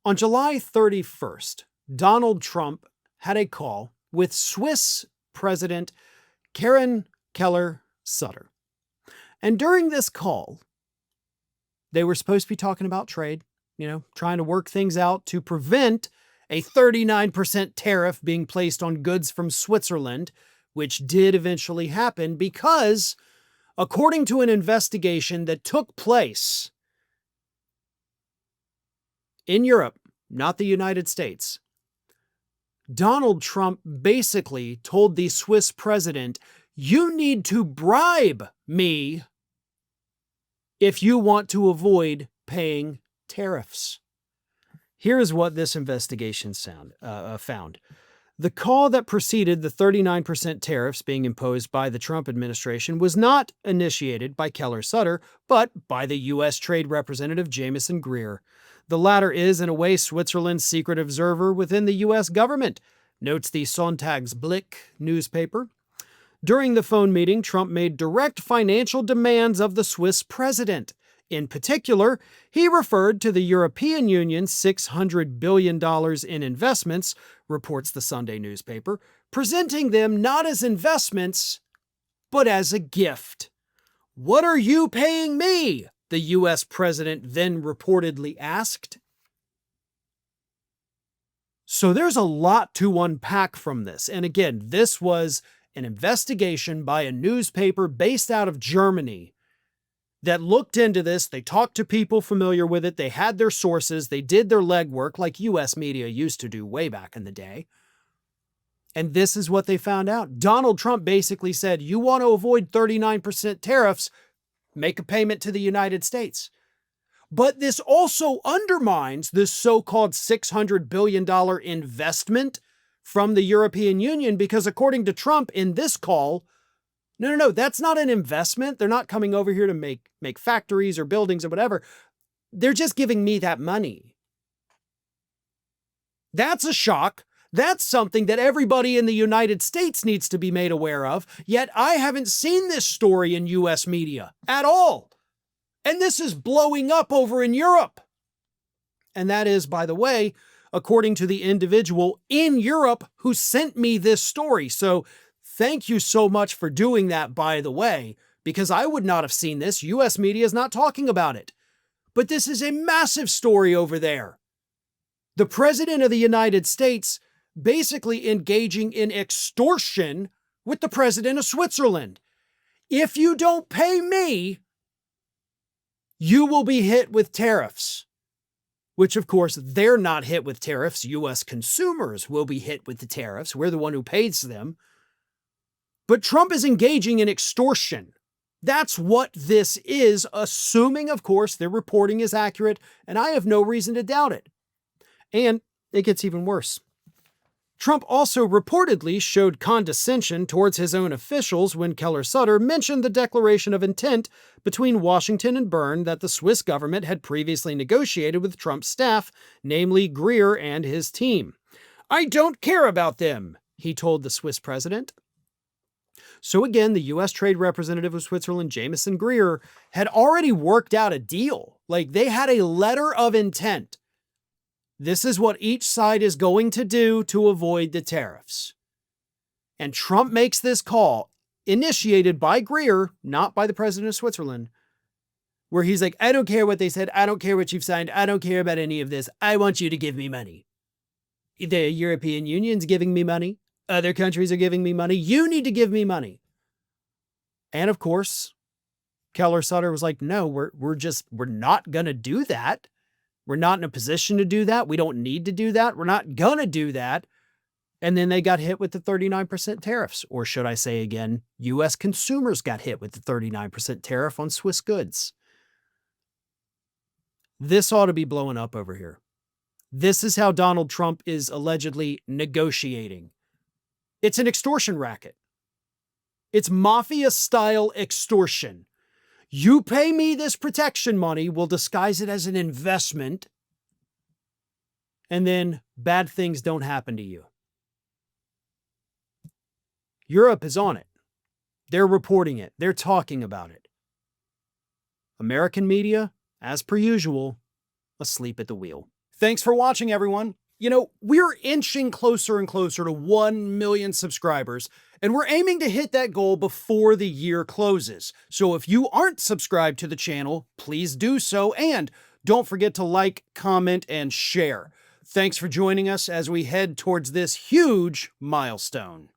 On July 31st, Donald Trump had a call with Swiss President Karin Keller-Sutter. And during this call, they were supposed to be talking about trade, trying to work things out to prevent a 39% tariff being placed on goods from Switzerland, which did eventually happen because, according to an investigation that took place in Europe, not the United States, Donald Trump basically told the Swiss president, "You need to bribe me if you want to avoid paying tariffs." Here's what this investigation found. The call that preceded the 39% tariffs being imposed by the Trump administration was not initiated by Keller-Sutter, but by the U.S. Trade Representative Jamieson Greer. The latter is, in a way, Switzerland's secret observer within the U.S. government, notes the Sonntagsblick newspaper. During the phone meeting, Trump made direct financial demands of the Swiss president. In particular, he referred to the European Union's $600 billion in investments, reports the Sunday newspaper, presenting them not as investments, but as a gift. "What are you paying me?" the U.S. president then reportedly asked. So there's a lot to unpack from this. And again, this was an investigation by a newspaper based out of Germany that looked into this. They talked to people familiar with it. They had their sources. They did their legwork like U.S. media used to do way back in the day. And this is what they found out. Donald Trump basically said, you want to avoid 39% tariffs, make a payment to the United States. But this also undermines this so-called $600 billion investment from the European Union, because according to Trump in this call, no, that's not an investment. They're not coming over here to make factories or buildings or whatever. They're just giving me that money. That's a shock. That's something that everybody in the United States needs to be made aware of. Yet I haven't seen this story in U.S. media at all. And this is blowing up over in Europe. And that is, by the way, according to the individual in Europe who sent me this story. So thank you so much for doing that, by the way, because I would not have seen this. U.S. media is not talking about it. But this is a massive story over there. The President of the United States basically engaging in extortion with the President of Switzerland. If you don't pay me, you will be hit with tariffs. Which, of course, they're not hit with tariffs. U.S. consumers will be hit with the tariffs. We're the one who pays them. But Trump is engaging in extortion. That's what this is, assuming, of course, their reporting is accurate, and I have no reason to doubt it. And it gets even worse. Trump also reportedly showed condescension towards his own officials when Keller-Sutter mentioned the declaration of intent between Washington and Bern that the Swiss government had previously negotiated with Trump's staff, namely Greer and his team. "I don't care about them," he told the Swiss president. So again, the U.S. Trade Representative of Switzerland, Jamieson Greer, had already worked out a deal. Like, they had a letter of intent. This is what each side is going to do to avoid the tariffs. And Trump makes this call, initiated by Greer, not by the president of Switzerland, where he's like, I don't care what they said. I don't care what you've signed. I don't care about any of this. I want you to give me money. The European Union's giving me money. Other countries are giving me money. You need to give me money. And of course, Keller-Sutter was like, no, we're not going to do that. We're not in a position to do that. We don't need to do that. We're not going to do that. And then they got hit with the 39% tariffs. Or should I say again, U.S. consumers got hit with the 39% tariff on Swiss goods. This ought to be blowing up over here. This is how Donald Trump is allegedly negotiating. It's an extortion racket. It's mafia-style extortion. You pay me this protection money, we'll disguise it as an investment, and then bad things don't happen to you. Europe is on it. They're reporting it. They're talking about it. American media, as per usual, asleep at the wheel. Thanks for watching, everyone. You know, we're inching closer and closer to 1 million subscribers, and we're aiming to hit that goal before the year closes. So if you aren't subscribed to the channel, please do so, and don't forget to like, comment, and share. Thanks for joining us as we head towards this huge milestone.